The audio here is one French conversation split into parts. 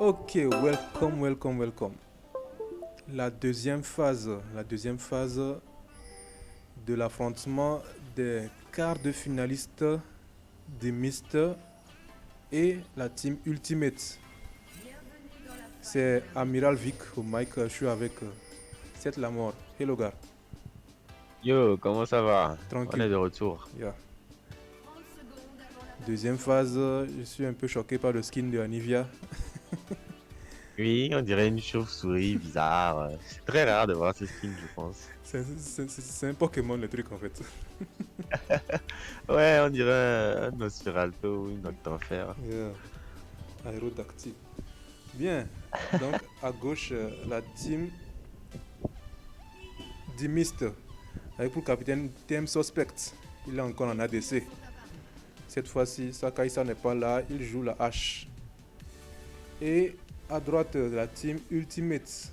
Ok, welcome. La deuxième phase de l'affrontement des quarts de finalistes des Mister et la team Ultimate. C'est Amiral Vic au mic, je suis avec Seth Lamor. Hello gars, Yo, comment ça va? On tranquille. est de retour. Yeah. Deuxième phase, je suis un peu choqué par le skin de Anivia. Oui, on dirait une chauve-souris bizarre. C'est très rare de voir ce skin, je pense. C'est un Pokémon le truc en fait. Ouais, on dirait un Nosferatu ou une Octofer. Yeah. Aérodactyle. Bien. Donc à gauche, la team Dimist avec pour capitaine TM Suspect. Il est encore en ADC. Cette fois-ci, Sakaisa n'est pas là, il joue la hache. Et à droite de la team Ultimate,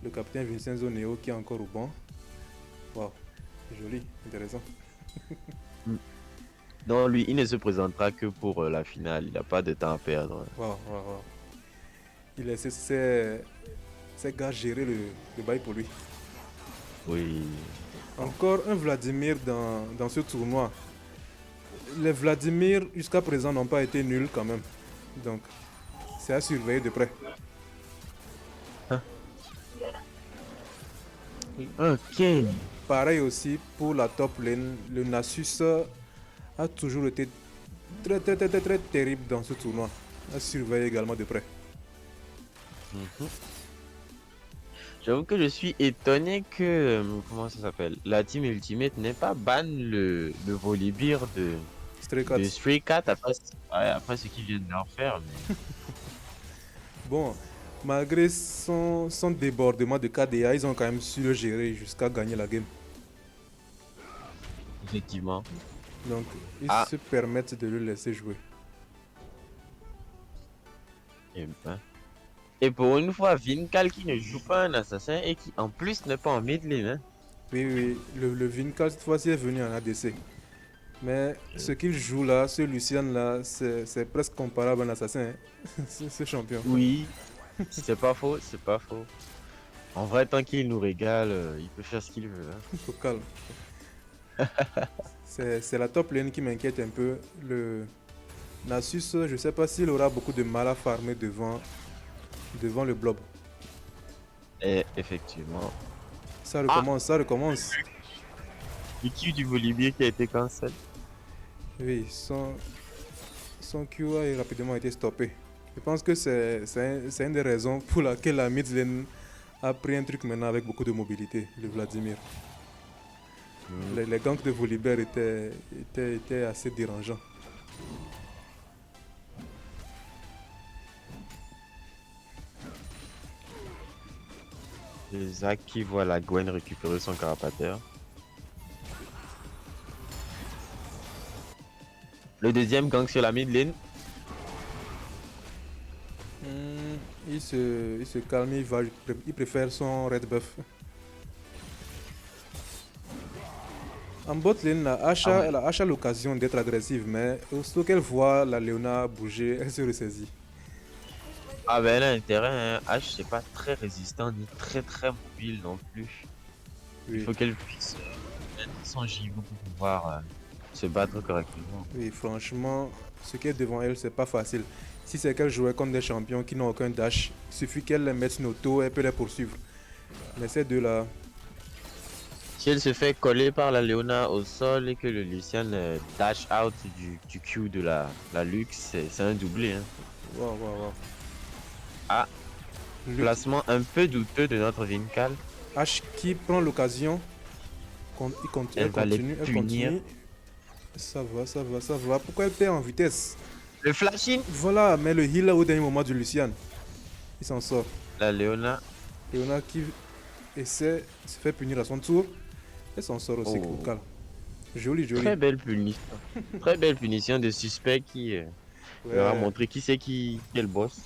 le capitaine Vincenzo Neo qui est encore au banc. Wow, joli, intéressant. Mm. Non, lui, il ne se présentera que pour la finale. Il n'a pas de temps à perdre. Wow. Il essaie ses gars gérer le bail pour lui. Oui. Bon. Encore un Vladimir dans ce tournoi. Les Vladimir jusqu'à présent n'ont pas été nuls quand même. Donc c'est à surveiller de près. Hein? Ok. Pareil aussi pour la top lane. Le Nasus a toujours été très terrible dans ce tournoi. À surveiller également de près. Mhm. J'avoue que je suis étonné que, comment ça s'appelle? La team Ultimate n'ait pas ban le Volibear Stray de Cats. Stray Cat après ce qu'ils viennent d'en faire. Mais Bon, malgré son débordement de KDA, ils ont quand même su le gérer jusqu'à gagner la game. effectivement. Donc ils Ah, se permettent de le laisser jouer. eh ben. Et pour une fois, Vincal qui ne joue pas un assassin et qui en plus n'est pas en mid lane. Hein. Oui, le Vincal cette fois-ci est venu en ADC. Mais ce qu'il joue là, ce Lucian là, c'est presque comparable à un assassin. Hein. Ce champion. Oui, c'est pas faux, c'est pas faux. En vrai, tant qu'il nous régale, il peut faire ce qu'il veut. Hein. Faut calme. C'est la top lane qui m'inquiète un peu. Le Nasus, je sais pas s'il aura beaucoup de mal à farmer devant le blob. Et effectivement. Ça Ah, recommence, ça recommence. l'équipe du Volibear qui a été cancel. Oui, son Q a rapidement été stoppé. Je pense que c'est une des raisons pour laquelle la mid lane a pris un truc maintenant avec beaucoup de mobilité, le Vladimir. Hmm. Les ganks de Volibear étaient assez dérangeants. Et Zach qui voit la Gwen récupérer son carapateur. Le deuxième gang sur la mid lane. Il se calme, il préfère son red buff. En bot lane, Ah ouais. La Asha a l'occasion d'être agressive, mais aussitôt qu'elle voit la Leona bouger, elle se ressaisit. Ah ben elle a intérêt, hein. H c'est pas très résistant ni très mobile non plus. Il Oui, faut qu'elle puisse mettre son gigot pour pouvoir se battre correctement. oui, franchement, ce qui est devant elle, c'est pas facile. Si c'est qu'elle jouait contre des champions qui n'ont aucun dash, il suffit qu'elle les mette une auto, elle peut les poursuivre. Mais ces deux-là, Si elle se fait coller par la Leona au sol et que le Lucian dash out du Q de la Lux, c'est un doublé. Hein. waouh. Ah, placement un peu douteux de notre Vincal. H qui prend l'occasion, Elle va les elle punir. continue. Ça va. Pourquoi elle perd en vitesse? Le flashing. Voilà, mais le heal au dernier moment de Lucian, il s'en sort. La Leona. Leona qui essaie de se faire punir à son tour, elle s'en sort aussi au Oh, calme. Joli. très belle punition. Très belle punition de suspect qui leur a Ouais, montré qui c'est qui est le boss.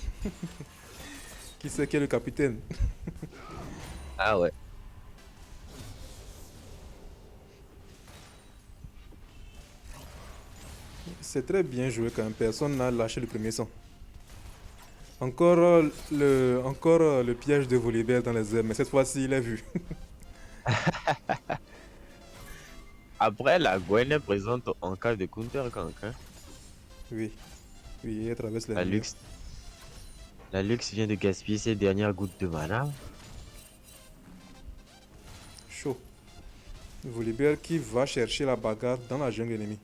qui c'est qui est le capitaine? Ah ouais. C'est très bien joué quand même, personne n'a lâché le premier sang. Encore le piège de Volibear dans les airs, mais cette fois-ci, il est vu. Après, la Gwen est présente en cas de counter gank. Hein. Oui, oui, il traverse les La murs. Lux, la Lux vient de gaspiller ses dernières gouttes de mana. Chaud. Volibear qui va chercher la bagarre dans la jungle ennemie.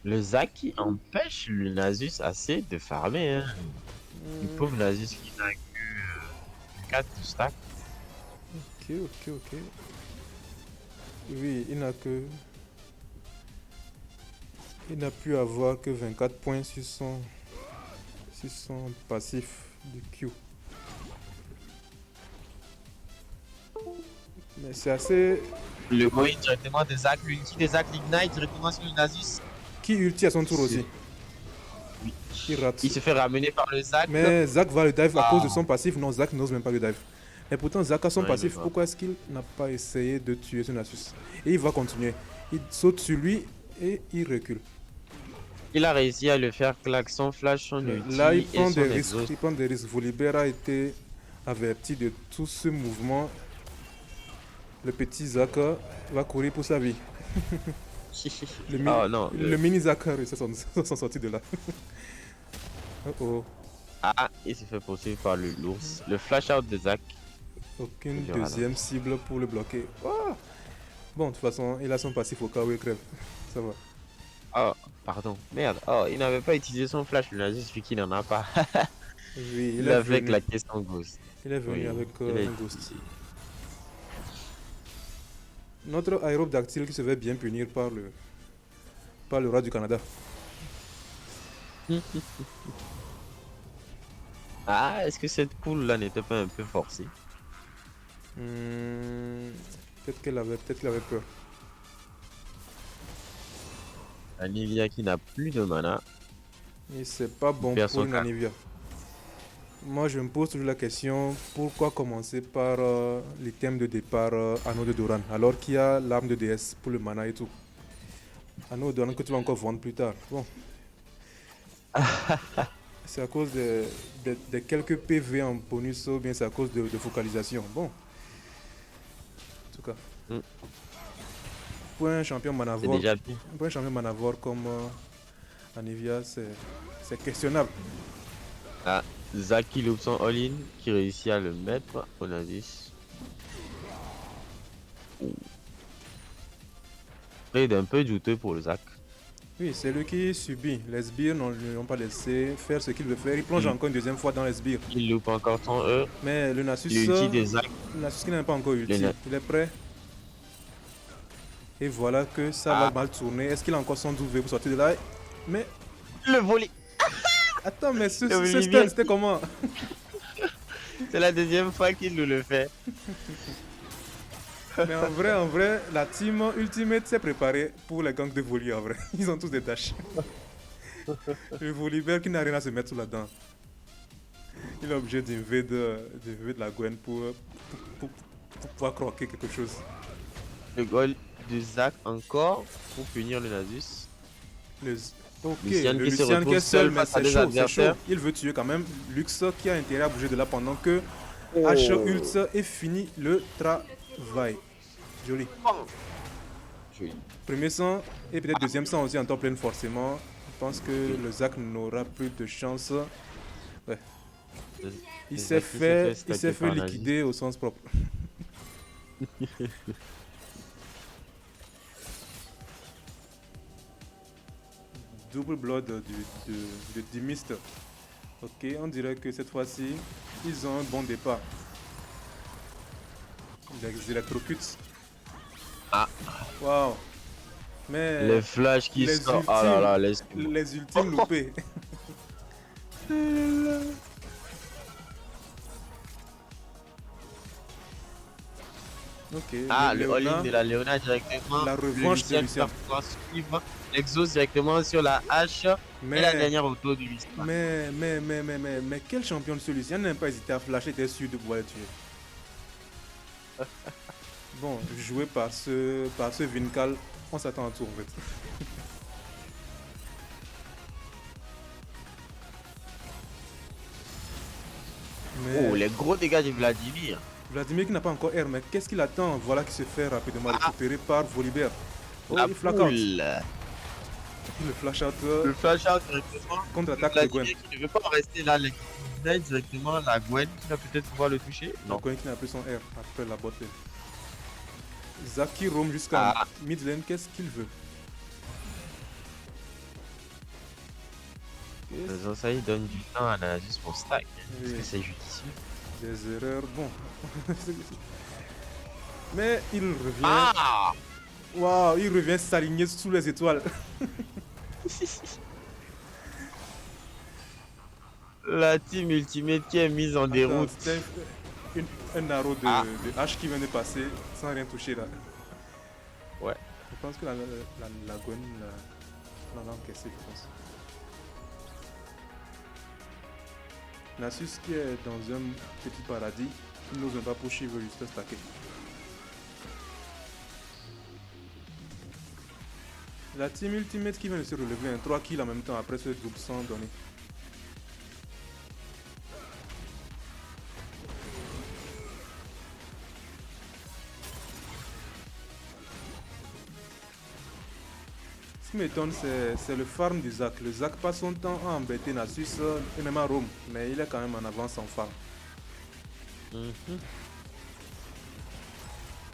Le Zac qui empêche le Nasus assez de farmer. Hein. Le pauvre Nasus qui n'a que 4 de stack. Ok. Oui, il n'a que... Il n'a pu avoir que 24 points sur son passif de Q. Mais c'est assez... Le going directement de Zac, l'ulti de Zac l'ignite directement sur le Nasus. Qui ulti à son tour aussi. Oui. Il rate. Il se fait ramener par le Zac. Mais Zac va le dive à cause de son passif. Non, Zac n'ose même pas le dive. Et pourtant, Zac a son Ouais, passif. Pourquoi est-ce qu'il n'a pas essayé de tuer ce Nasus? Et il va continuer. Il saute sur lui et il recule. Il a réussi à le faire klaxon, flash, son ulti Là, il et prend son des risques. exhaust. Il prend des risques. Volibear a été averti de tout ce mouvement. Le petit Zac va courir pour sa vie. Oh non. Le mini Zac a réussi à s'en sortir de là. Oh. Ah, il se fait poursuivre par l'ours. Le flash out de Zac. Aucune deuxième cible pour le bloquer. Oh. Bon, de toute façon, il a son passif au cas où il crève. Ça va. Oh, pardon. Merde. Oh, il n'avait pas utilisé son flash. Il a juste vu qu'il n'en a pas. Oui, il avait claqué son ghost. Il est venu Oui, avec un ghost. Notre aérodactyle qui se fait bien punir par le roi du Canada. Ah, est-ce que cette poule là n'était pas un peu forcée? Peut-être qu'il avait peur. Anivia qui n'a plus de mana. Et c'est pas bon pour une Anivia. Moi, je me pose toujours la question, pourquoi commencer par l'item de départ Anneau de Doran, alors qu'il y a l'arme de DS pour le mana et tout. Anneau de Doran que tu vas encore vendre plus tard. Bon. C'est à cause de quelques PV en bonus ou bien c'est à cause de focalisation. Bon. En tout cas. Pour un champion manavore, comme Anivia, c'est questionnable. Ah, Zac qui loupe son all-in, qui réussit à le mettre au Nasus. Trade un peu douteux pour le Zac. Oui, c'est lui qui subit. Les sbires ne lui ont pas laissé faire ce qu'il veut faire. Il plonge encore une deuxième fois dans les sbires. Il loupe encore son E. Mais le Nasus, qui n'a pas encore ulti, il est prêt. Et voilà que ça va mal tourner. Est-ce qu'il a encore son W pour sortir de là? Mais... Le volley. Attends, mais ce stun, c'était comment? C'est la deuxième fois qu'il nous le fait. Mais en vrai, la team Ultimate s'est préparée pour les gangs de volley en vrai. Ils ont tous des dashs. Le Volibear qui n'a rien à se mettre sous la dent. Il est obligé d'invade la Gwen pour pouvoir croquer quelque chose. Le goal de Zac encore pour punir le Nasus. Ok, Lucian le qui Lucian qui est seul, mais c'est chaud, adversaires. Il veut tuer quand même Lux qui a intérêt à bouger de là pendant que H ult et finit le travail. Joli. Joli. Premier sang et peut-être deuxième sang aussi en top lane forcément. Je pense que le Zac n'aura plus de chance. Ouais. Il s'est fait liquider au sens propre. Double blood de Dimist. Ok, on dirait que cette fois-ci, ils ont un bon départ. Ils électrocutent. Ah. Waouh. Mais les flashs qui sortent. Ah là là, les ultimes loupés. Ok. Ah, le all-in de la Léona directement. La revanche de Lucian. L'exhaust directement sur la hache. Et la dernière auto du Lucian. Mais quel champion de ce Lucian n'a pas hésité à flasher, était sûr de pouvoir le tuer. Bon, joué par ce Vincal, on s'attend à tout en fait. Mais Oh, les gros dégâts de Vladimir. Vladimir qui n'a pas encore R, mais qu'est-ce qu'il attend? Voilà qui se fait rapidement récupérer par Volibear. Oh, La il flash out. poule. Il le flash out Le flash out directement. contre-attaque de Gwen. Vladimir qui ne veut pas rester là. Là, directement la Gwen qui va peut-être pouvoir le toucher. Non, Non. Gwen qui n'a plus son R après la botte. Zack qui roam jusqu'à mid lane, qu'est-ce qu'il veut? Faisant ça, il donne du temps à Nasus pour stack. Est-ce Oui. que c'est judicieux? Des erreurs, bon. Mais il revient. Ah! Waouh, il revient s'aligner sous les étoiles. La team Ultimate qui est mise en déroute. C'était un arrow de hache qui vient de passer sans rien toucher là. Ouais. Je pense que la Gwen l'a encaissé, je pense. Nasus qui est dans un petit paradis, il n'ose pas pusher, il veut juste stacker. La team Ultimate qui vient de se relever un 3 kills en même temps après ce double sans donné. Ce qui m'étonne, c'est le farm du Zac. Le Zac passe son temps à embêter Nasus et même à Rome, mais il est quand même en avance en farm.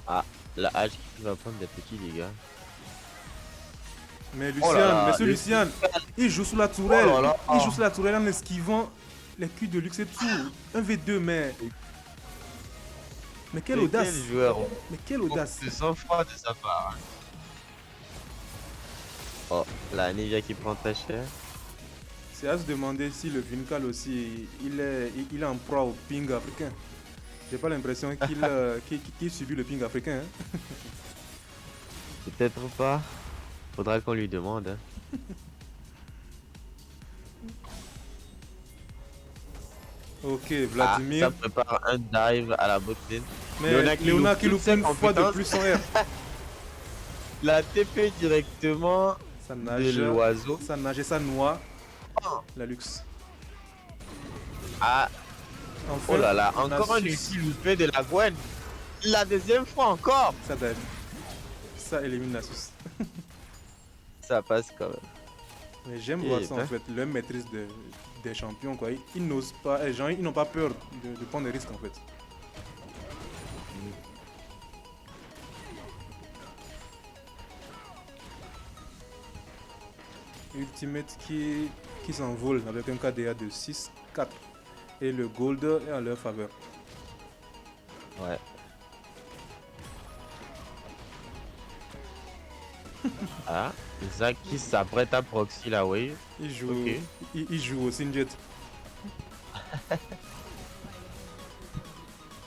Ah, la hache qui va prendre des petits dégâts. Mais Oh là Lucian, là, monsieur Lucian, il joue sous la tourelle. Oh là là. Il joue sous la tourelle en esquivant les culs de luxe et tout. Un V2, mais quelle Mais audace. quel joueur. Mais quelle audace. C'est sans froid de sa part. Oh, la Nivea qui prend très cher. C'est à se demander si le Vincal aussi, il est en proie au ping africain. J'ai pas l'impression qu'il subit le ping africain. Hein. Peut-être pas. Faudra qu'on lui demande. Hein. Ok, Vladimir. Ça prépare un dive à la botlane. Mais Léona qui loupe une fois de plus son R. La TP directement Ça nage. de l'oiseau. Ça nage et ça noie. La luxe. Ah, Enfin, oh là là, on a encore un su- ulti loupé de la Gwen. La deuxième fois encore. Ça donne. Ça élimine Nasus. Ça passe quand même. Mais j'aime Et voir ça en ben. fait, leur maîtrise des champions quoi. Ils n'osent pas, les gens ils n'ont pas peur de prendre des risques en fait. Ultimate qui s'envole avec un KDA de 6-4 et le gold est en leur faveur. Ouais. Ah, Zach qui s'apprête à proxy la wave. Il joue, Ok. il joue au Sinjet.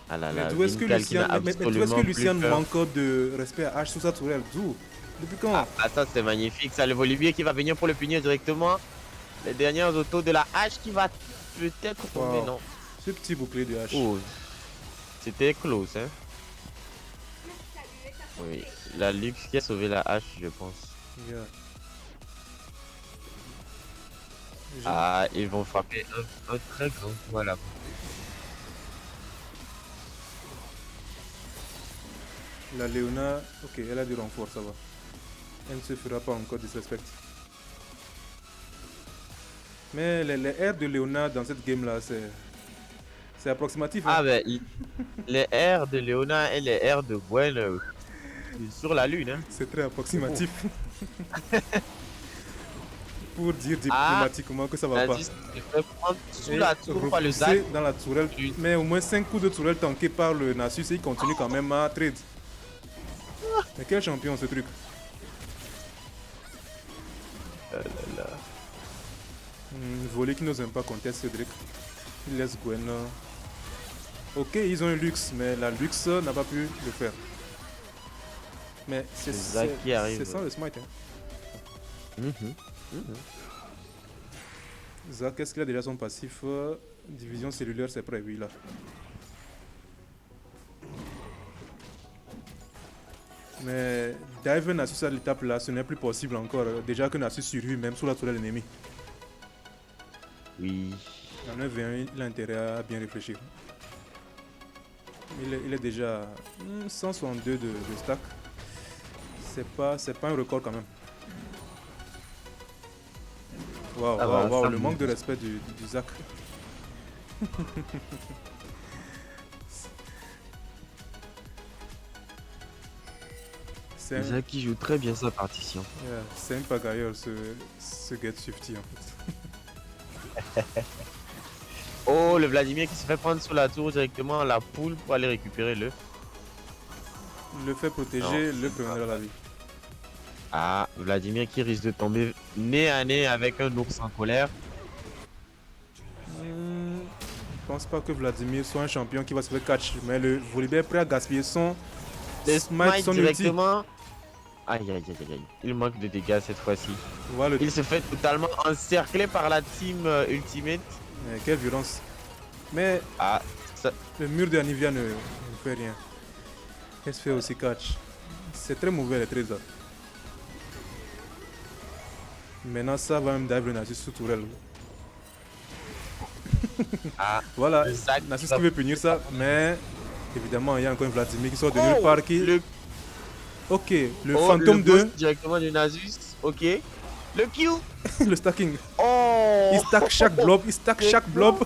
Ah là Mais là, d'où est-ce que Vincal qui n'a Lucien absolument plus peur. manque de respect à H sous sa tourelle? D'où? Depuis quand? Ah, ça c'est magnifique, ça le Volibear qui va venir pour le punir directement. Les dernières autos de la hache qui va peut-être tomber, Wow. non. Ce petit bouclier de H. Oh, c'était close, hein. Oui, la Lux qui a sauvé la hache, je pense. Yeah. Ah, ils vont frapper un très grand coup à la La Léona, ok, elle a du renfort, ça va. Elle ne se fera pas encore disrespect. Mais les airs de Léona dans cette game là, c'est approximatif. Hein? Ah ben, les airs de Léona et les airs de Gwen sur la lune, hein. C'est très approximatif. Pour dire diplomatiquement que ça va pas. Se fait prendre sous Et la tour par le repousser Zac. dans la tourelle. Mais au moins 5 coups de tourelle tankés par le Nasus et il continue quand même à trade. Mais quel champion ce truc. Voler qui n'ose même pas contester Cédric. Il laisse Gwen. Ok, ils ont un luxe, mais la luxe n'a pas pu le faire. Mais c'est Zac qui arrive. C'est sans le smite. Hein. Zac, est-ce qu'il a déjà son passif? Division cellulaire, c'est prévu là. Mais dive Nasus à l'étape là, ce n'est plus possible encore. Déjà que Nasus survit même sous la tourelle ennemie. Oui. En 1v1, il a intérêt à bien réfléchir. Il est déjà 162 de stack. C'est pas un record quand même. Waouh, Ça va, waouh, waouh, ça le me- manque de respect du Zach. C'est un, Isaac qui joue très bien sa partition. yeah, c'est un pagailleur ce Get Swifty en fait. Oh, le Vladimir qui se fait prendre sur la tour directement à la poule pour aller récupérer l'œuf. Le fait protéger, le prévenir à la vie. Ah, Vladimir qui risque de tomber nez à nez avec un ours en colère. Je pense pas que Vladimir soit un champion qui va se faire catch, mais le Volibear est prêt à gaspiller son Le smite, son ulti. directement. Aïe, aïe, aïe, aïe, aïe. Il manque de dégâts cette fois-ci. Voilà, Il se fait totalement encercler par la team Ultimate. quelle violence. Mais Ah, ça... le mur de Anivia ne fait rien. Elle se fait aussi catch. C'est très mauvais les trésors. Maintenant ça va même dive le Nasus sous tourelle. ah, Voilà, le sac Nasus va- qui veut punir ça, mais évidemment il y a encore un Vladimir qui sort de Oh, nulle part qui... le, Ok, le oh, fantôme le 2, boost directement du Nasus. Ok. Le Q. le stacking. Oh. Il stack chaque blob, il stack chaque blob.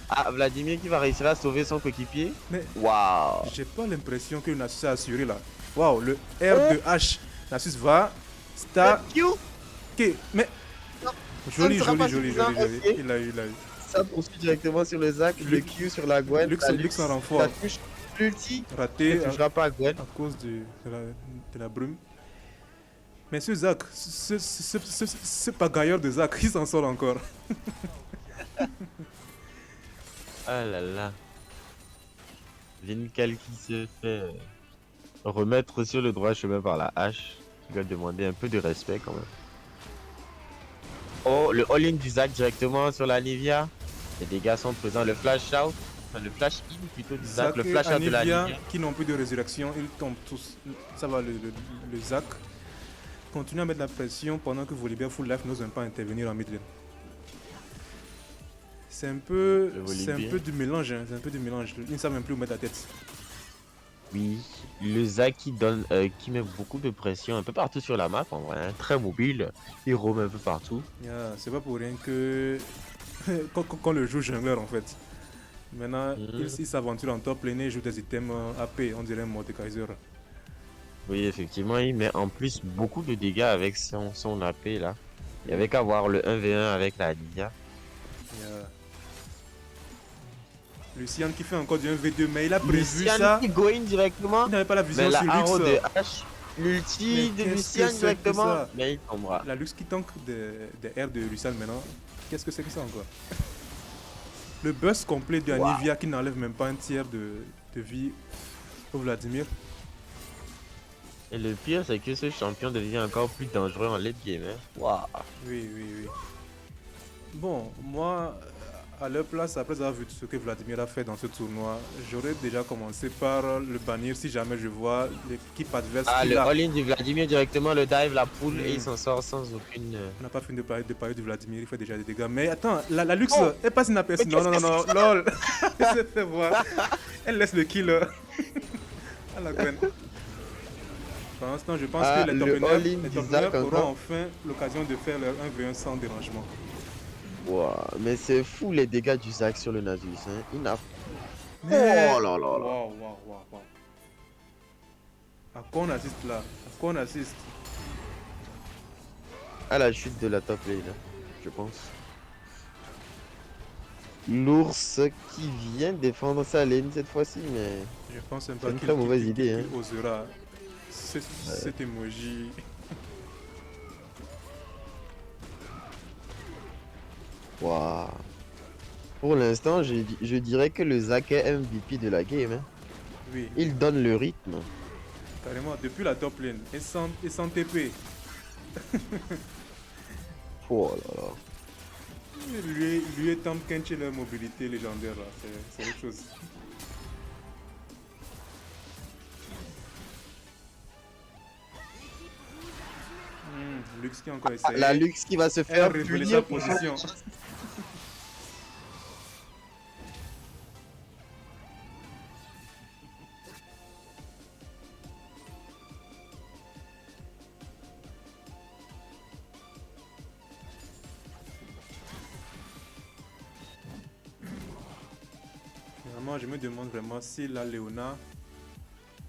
Ah, Vladimir qui va réussir à sauver son coéquipier. Mais Waouh. j'ai pas l'impression que le Nasus a assuré là. Waouh, le R de H. Nasus va, stack. Le Q. Ok, mais... Non, Joli, ça ne sera pas joli, joli, joli, suffisant, joli. ok. Il a eu, il a eu. Ça poursuit directement sur le Zac, le Q sur la Gwen. Lux- la Lux en renfort. Ça touche l'ulti. Raté Ne touchera pas à Gwen. à cause de la brume. Mais ce Zach, ce pagailleur de Zach, il s'en sort encore. Ah là là. Vincal qui se fait remettre sur le droit chemin par la hache. Il doit demander un peu de respect quand même. Oh, le all-in du Zac directement sur la Nivea. Les dégâts sont présents. Le flash out, enfin le flash in plutôt du Zac, Zach le et flash out de la Anivia, Nivea. qui n'ont plus de résurrection, ils tombent tous. Ça va, le Zach continue à mettre la pression pendant que Volibear Full Life n'ose même pas intervenir en mid lane. C'est un peu du mélange, hein, c'est un peu du mélange. Ils ne savent même plus où mettre la tête. Oui, le Zac qui donne, qui met beaucoup de pression un peu partout sur la map en vrai, hein, très mobile. Il roam un peu partout. Yeah, c'est pas pour rien que quand le joue jungler en fait. Maintenant, il s'aventure en top lane et joue des items AP, on dirait Mordekaiser. Oui, effectivement, il met en plus beaucoup de dégâts avec son AP là. Il y avait qu'à voir le 1v1 avec la Nivea. Yeah. Lucian qui fait encore du 1v2, mais il a prévu Lucian ça. qui go in directement. Il n'avait pas la vision Mais la sur arrow Lux. de H, l'ulti Mais de qu'est-ce Lucian que c'est que directement. ça? Mais il tombera. La Lux qui tank des R de Lucian maintenant. Qu'est-ce que c'est que ça encore? Le burst complet de Anivia qui n'enlève même pas un tiers de vie au Vladimir. Et le pire, c'est que ce champion devient encore plus dangereux en late game. Hein. Waouh. Oui, oui, oui. Bon, moi, à leur place, après avoir vu ce que Vladimir a fait dans ce tournoi, j'aurais déjà commencé par le bannir si jamais je vois l'équipe adverse Ah, qui le l'a. all-in du Vladimir directement, le dive, la poule, et il s'en sort sans aucune. On n'a pas fini de parler de Vladimir, il fait déjà des dégâts. Mais attends, la Lux, Oh, elle passe inaperçue. mais Non, non, qu'est-ce non, que non, lol. Elle s'est fait voir. Elle laisse le kill à la Gwen. Pour l'instant, je pense Ah, que les le top all-in laners du Zac auront encore. enfin l'occasion de faire leur 1v1 sans dérangement. Wow, mais c'est fou les dégâts du Zac sur le Nasus. Hein. Il n'a. Mais... Oh là là là. Waouh, waouh, waouh, waouh. À quoi on assiste là? À quoi on assiste? À la chute de la top lane, hein, je pense. L'ours qui vient défendre sa lane cette fois-ci, mais Je pense même pas c'est une qu'il très mauvaise idée. Hein. osera. Cet emoji. Waouh. Pour l'instant, je dirais que le Zac est MVP de la game. Hein. Oui, Il donne le rythme. carrément, depuis la top lane. Et sans TP. Oh là là. Lui et Tom Kenchi, leur mobilité légendaire là, c'est autre chose. Lux qui a encore essayé. La Lux qui va se Elle a faire révélé punir sa pour position. Vraiment, je me demande vraiment si la Léona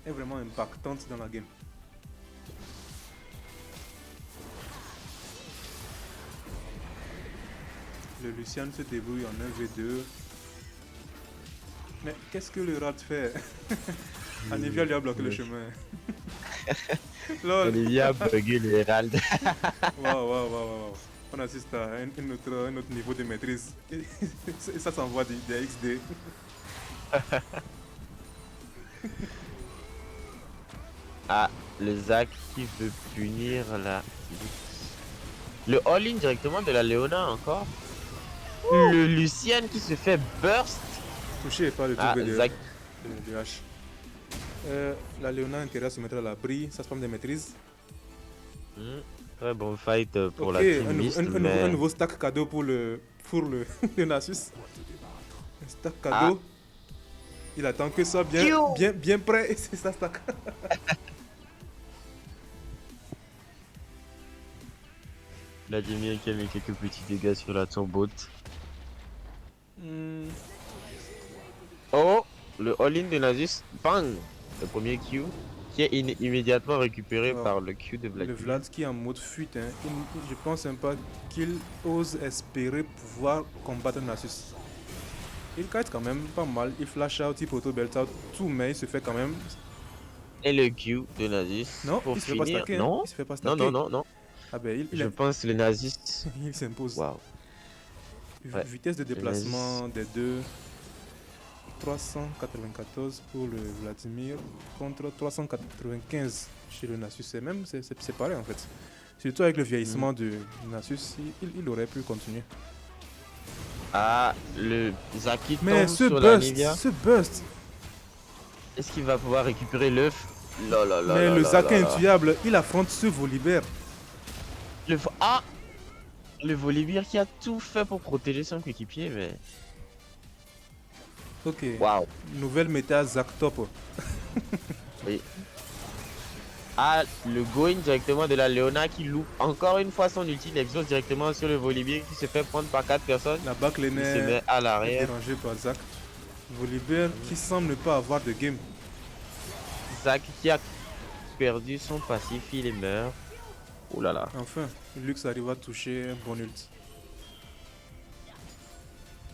est vraiment impactante dans la game. Le Lucian se débrouille en 1v2. Mais qu'est-ce que le rat fait? Anivia lui a bloqué le chemin. Lol. Olivia a bugué le Herald. Waouh. On assiste à un autre niveau de maîtrise. Et ça s'envoie des XD. Ah, le Zac qui veut punir la... Le all-in directement de la Léona encore. Le Lucian qui se fait burst. Touché par le Ah, double Zac. de H. La Léona a intérêt à se mettre à l'abri, ça se prend des maîtrises. Très bon fight pour Ok, la team un Mist, nouveau- mais... un nouveau stack cadeau pour le Nasus. Un stack cadeau. Il attend que ça bien prêt et c'est ça stack. Vladimir qui a mis quelques petits dégâts sur la turbot. Oh, le all-in de Nasus, bang, le premier Q qui est immédiatement récupéré Oh. par le Q de Le Vladimir. Vlad qui est en mode fuite, hein. Je pense même pas qu'il ose espérer pouvoir combattre Nasus. Il kite quand même pas mal, il flash out, il proto belt out, tout, mais il se fait quand même. Et le Q de Nasus Non, pour il se fait pas finir. stacker. Non, Il se fait pas non, stacker. non. Ah ben Je pense que le Nasus. il s'impose. Waouh. Ouais. Vitesse de déplacement des deux. 394 pour le Vladimir contre 395 chez le Nasus. C'est pareil en fait. Surtout avec le vieillissement de Nasus, il aurait pu continuer. Ah, le Zaki Mais tombe sur la Nivea. ce burst. Est-ce qu'il va pouvoir récupérer l'œuf? Mais le Zaki intuable, il affronte ce Volibear. Le Volibear qui a tout fait pour protéger son coéquipier, mais... Ok. Waouh. Nouvelle méta Zac top. Oui. Ah, le going directement de la Léona qui loupe encore une fois son ulti, il explose directement sur le Volibear qui se fait prendre par 4 personnes. La backlane Il se met à est l'arrière. dérangée par Zac. Volibear qui semble ne pas avoir de game. Zac qui a perdu son passif, il est meurt. Oh là là. Enfin, Lux arrive à toucher un bon ult.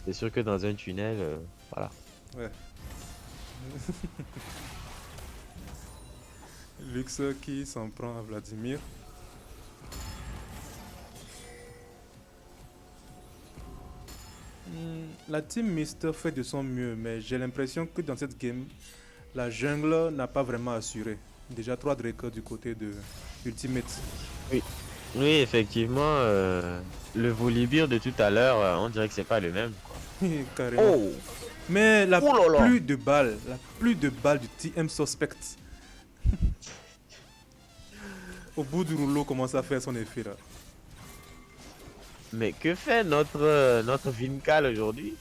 C'est sûr que dans un tunnel, voilà. Ouais. Lux qui s'en prend à Vladimir. La team Mist fait de son mieux, mais j'ai l'impression que dans cette game, la jungle n'a pas vraiment assuré. Déjà 3 Drake du côté de Ultimate. Oui, effectivement, le Volibear de tout à l'heure, on dirait que c'est pas le même. Carrément. Oh, Mais la Oh là là. plus de balles du TM Suspect. Au bout du rouleau commence à faire son effet là. mais que fait notre Vincal aujourd'hui?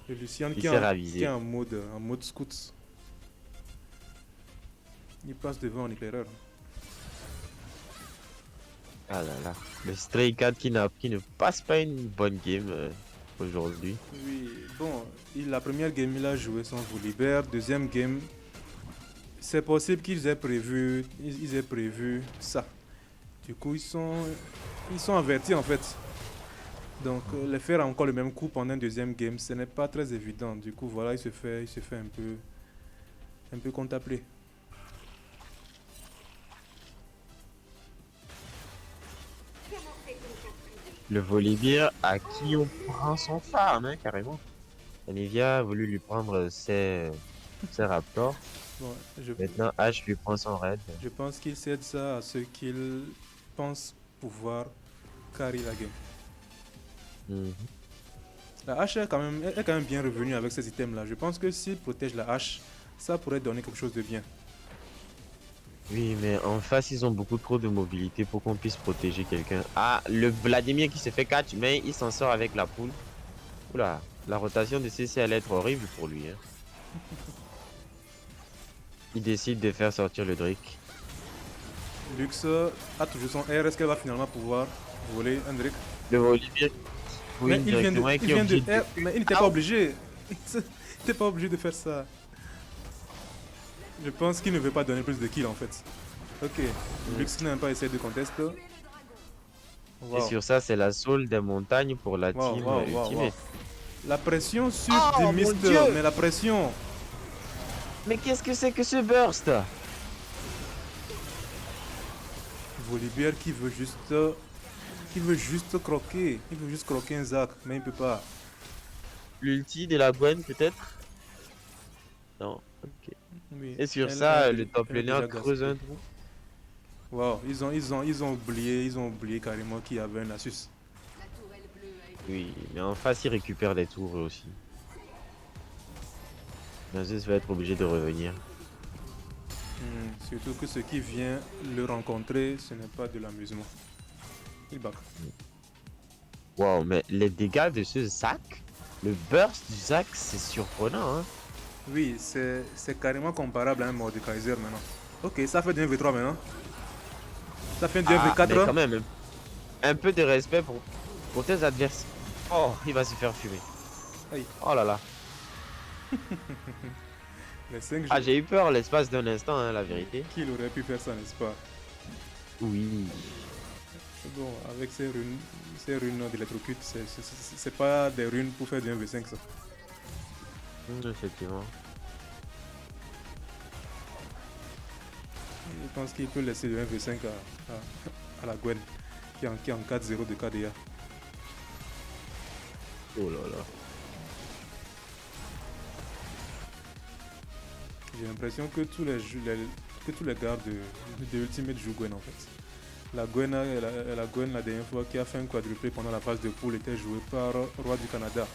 Le Lucian Il qui s'est est ravisé. en mode scout. Il passe devant en éclaireur. Ah là là. Le Stray Cat qui ne passe pas une bonne game aujourd'hui. Oui, bon, la première game il a joué son Volibear. Deuxième game, c'est possible qu'ils aient prévu, ils aient prévu ça. Du coup, ils sont avertis en fait. Donc, les faire encore le même coup pendant un deuxième game, ce n'est pas très évident. Du coup, voilà, il se fait un peu contempler. Le Volibear à qui on prend son farm, hein, carrément. Anivia a voulu lui prendre ses raptors. Bon, Maintenant, H lui prend son raid. je pense qu'il cède ça à ceux qu'ils pensent pouvoir carry la game. Mhm. La hache est quand même bien revenue avec ces items là. Je pense que s'il protège la hache, ça pourrait donner quelque chose de bien. Oui, mais en face, ils ont beaucoup trop de mobilité pour qu'on puisse protéger quelqu'un. Ah, le Vladimir qui se fait catch, mais il s'en sort avec la poule. Oula, la rotation de CC allait être horrible pour lui. Hein. Il décide de faire sortir le Drake. Lux a toujours son R. Est-ce qu'elle va finalement pouvoir voler un Drake? Le Volibear, oui, Mais il vient directement, de, et qui il vient de oblige R, mais il n'était pas obligé. T'es pas obligé de faire ça. Je pense qu'il ne veut pas donner plus de kills en fait. Ok, Lux n'a pas essayé de contest. Et Wow. sur ça, c'est la soul des montagnes pour la Wow, team wow, wow, Ultimate. wow. La pression sur The Oh mon Mister, Dieu! mais la pression. Mais qu'est-ce que c'est que ce burst? Volibear qui veut juste croquer. Il veut juste croquer un Zac, mais il peut pas. L'ulti de la Gwen peut-être? Non, ok. Oui, Et sur elle ça, a le top elle a laner déjà creuse un gaspillé. trou. Wow, ils ont oublié carrément qu'il y avait un Asus. Oui, mais en face, il récupère les tours eux aussi. Nasus va être obligé de revenir. Surtout que ce qui vient le rencontrer, ce n'est pas de l'amusement. Il back. Wow, mais les dégâts de ce Zac, le burst du Zac, c'est surprenant, hein. Oui, c'est carrément comparable à un Mordekaiser maintenant. Ok, ça fait du 1v3 maintenant. Ça fait du Ah, mais 1v4. quand même, un peu de respect pour tes adversaires. Oh, il va se faire fumer. Aïe. Oh là là. Les 5 Ah, j'ai eu peur l'espace d'un instant, hein, la vérité. qu'il aurait pu faire ça, n'est-ce pas? Oui. Bon, avec ces runes d'électrocute, c'est pas des runes pour faire du 1v5 ça. Effectivement. Je pense qu'il peut laisser le 1v5 à la Gwen qui est en 4-0 de KDA. Oh là là. J'ai l'impression que tous les gars de Ultimate jouent Gwen en fait. La Gwen la dernière fois qui a fait un quadruplé pendant la phase de poule était jouée par Roi du Canada.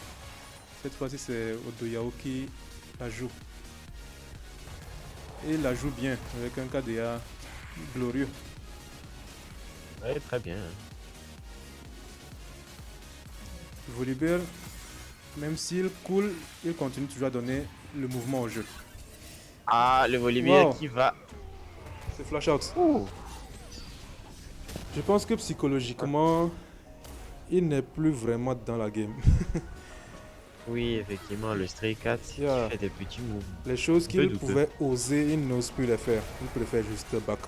Cette fois-ci c'est Odoyao qui la joue. Et il la joue bien avec un KDA glorieux. Ouais, très bien. Volibear, même s'il coule, il continue toujours à donner le mouvement au jeu. Ah, le Volibear Wow. qui va... C'est flash out. Ouh. Je pense que psychologiquement, il n'est plus vraiment dans la game. Oui, effectivement, le Stray Cat Yeah. fait des petits moves. Les choses peu qu'il douteux. pouvait oser, il n'ose plus les faire. Il préfère juste back.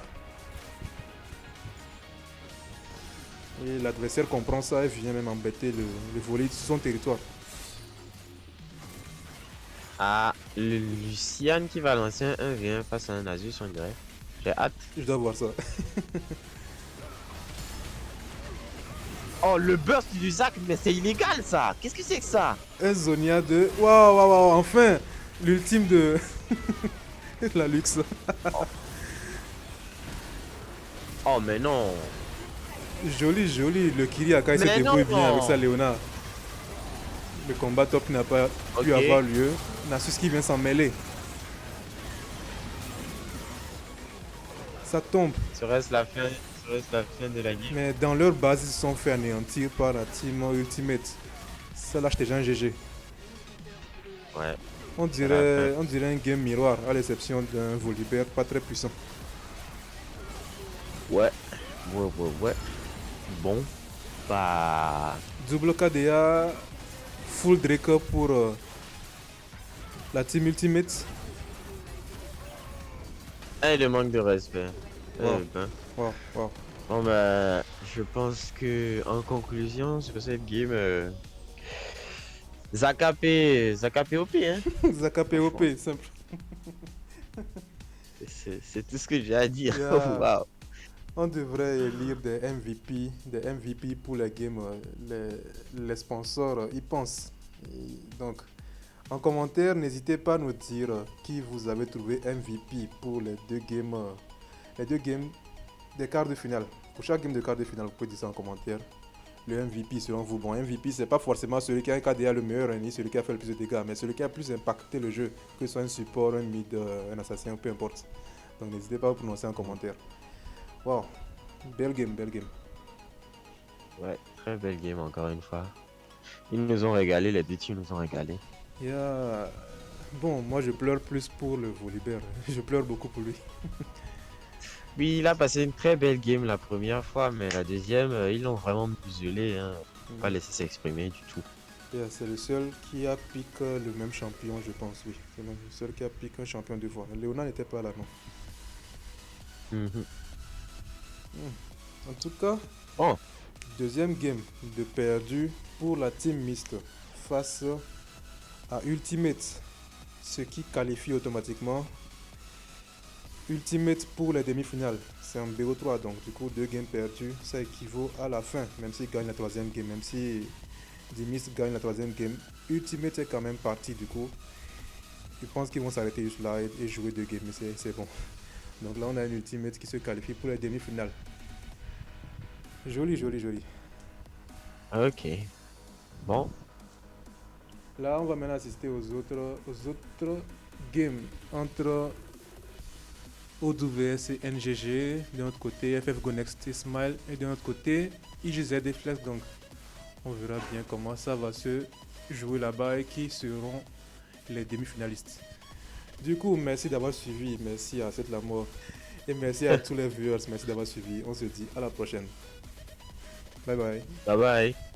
Et l'adversaire comprend ça et vient même embêter le volley sur son territoire. Ah, le Lucian qui va lancer un 1v1 face à un Asus, on dirait. J'ai hâte. Je dois voir ça. Oh, le burst du Zac, mais c'est illégal ça. Qu'est-ce que c'est que ça? Un Zonia de... Waouh, waouh, waouh, enfin l'ultime de la luxe. Oh, mais non. Joli, joli. Le Kiri Akai se Mais débrouille non. bien avec sa Léona. Le combat top n'a pas pu Ok. avoir lieu. Nasus qui vient s'en mêler. Ça tombe. Serait-ce la fin? Serait-ce la fin de la game? Mais dans leur base, ils se sont fait anéantir par la team Ultimate. Ça lâche déjà un GG. Ouais. On dirait un game miroir, à l'exception d'un Volibear pas très puissant. Ouais. Ouais. Bon. Bah. Double KDA, full Draker pour la team Ultimate. Et le manque de respect. Wow. Ben. Wow, wow. Bon bah, je pense que en conclusion sur cette game, Zakapé OP, hein. Zaka POP, simple. C'est tout ce que j'ai à dire. Yeah. Waouh. On devrait élire des MVP pour les games. Les sponsors y pensent. Et donc, en commentaire, n'hésitez pas à nous dire qui vous avez trouvé MVP pour les deux games des quarts de finale. Pour chaque game de quart de finale, vous pouvez dire ça en commentaire. Le MVP selon vous. Bon, MVP, c'est pas forcément celui qui a un KDA le meilleur, ni celui qui a fait le plus de dégâts, mais celui qui a le plus impacté le jeu, que ce soit un support, un mid, un assassin, peu importe. Donc n'hésitez pas à vous prononcer en commentaire. Wow, belle game, belle game. Ouais, très belle game encore une fois. Ils nous ont régalé, les deux teams nous ont régalé. Yeah. Bon, moi je pleure plus pour le Volibear. Je pleure beaucoup pour lui. Oui, il a passé une très belle game la première fois, mais la deuxième, ils l'ont vraiment muselé, hein. Pas laissé s'exprimer du tout. C'est le seul qui a piqué le même champion, je pense, oui. C'est le seul qui a piqué un champion deux fois. Léonard n'était pas là, non. Mhm. En tout cas, Oh, deuxième game de perdu pour la team mixte face à Ultimate, ce qui qualifie automatiquement Ultimate pour les demi-finales. C'est un BO3, donc du coup, deux games perdus, ça équivaut à la fin, même s'il gagne la troisième game, même si Dimis gagne la troisième game. Ultimate est quand même parti, du coup. Je pense qu'ils vont s'arrêter juste là et jouer deux games, mais c'est bon. Donc là, on a une Ultimate qui se qualifie pour les demi-finales. Joli, joli, joli. ok. Bon. Là, on va maintenant assister aux autres games entre OWS et NGG, de notre côté FF Go Next et Smile, et de notre côté IGZ et Flex. Donc, on verra bien comment ça va se jouer là-bas et qui seront les demi-finalistes. Du coup, merci d'avoir suivi, merci à cette la mort et merci à tous les viewers, merci d'avoir suivi. On se dit à la prochaine. Bye bye. Bye bye.